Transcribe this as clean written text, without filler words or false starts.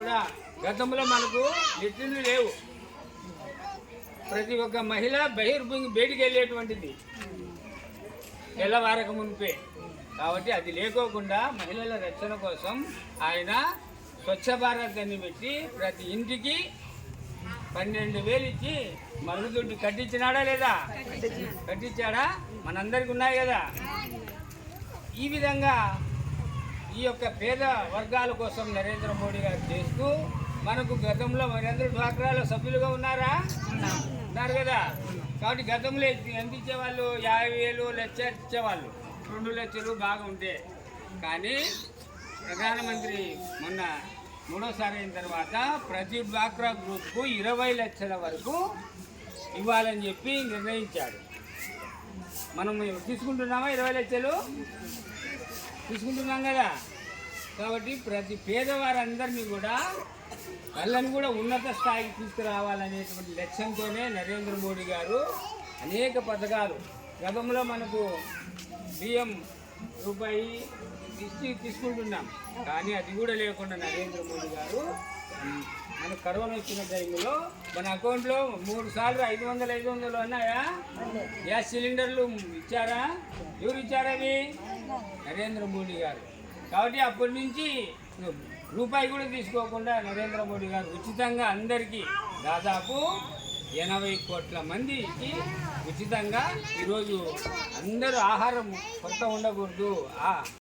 కూడా గతంలో మనకు నెట్టిండ్లు లేవు. ప్రతి ఒక్క మహిళ బహిర్భూమి బయటికి వెళ్ళేటువంటిది తెల్లవారక మునిపే. కాబట్టి అది లేకోకుండా మహిళల రక్షణ కోసం ఆయన స్వచ్ఛ భారత్ అని పెట్టి ప్రతి ఇంటికి 12,000 ఇచ్చి మరుగుదొడ్డి కట్టించినాడా లేదా? కట్టించాడా? మనందరికి ఉన్నాయి కదా. ఈ విధంగా ఈ యొక్క పేద వర్గాల కోసం నరేంద్ర మోడీ గారు చేస్తూ మనకు గతంలో మనందరూ డ్వాక్రాలో సభ్యులుగా ఉన్నారు కదా. కాబట్టి గతంలో ఎంత ఇచ్చేవాళ్ళు? 50,000 లక్ష ఇచ్చేవాళ్ళు, 2 లక్షలు బాగా ఉంటే. కానీ ప్రధానమంత్రి మొన్న మూడోసారి అయిన తర్వాత ప్రతి డ్వాక్రా గ్రూప్కు 20 లక్షల వరకు ఇవ్వాలని చెప్పి నిర్ణయించాడు. మనం తీసుకుంటున్నామా? 20 లక్షలు తీసుకుంటున్నాం కదా. కాబట్టి ప్రతి పేదవారందరినీ కూడా వాళ్ళని కూడా ఉన్నత స్థాయికి తీసుకురావాలనేటువంటి లక్ష్యంతోనే నరేంద్ర మోడీ గారు అనేక పథకాలు. గతంలో మనకు బియ్యం రూపాయి తీసుకుంటున్నాం, కానీ అది కూడా లేకుండా నరేంద్ర మోడీ గారు మన కరోనా వచ్చిన టైంలో మన అకౌంట్లో 3 సార్లు 500 ఉన్నాయా? గ్యాస్ సిలిండర్లు ఇచ్చారా? ఎవరు ఇచ్చారా? అవి నరేంద్ర మోడీ గారు. కాబట్టి అప్పటి నుంచి రూపాయి కూడా తీసుకోకుండా నరేంద్ర మోడీ గారు ఉచితంగా అందరికీ దాదాపు 80 కోట్ల మందికి ఉచితంగా ఈరోజు అందరూ ఆహారం కొత్త ఉండకూడదు,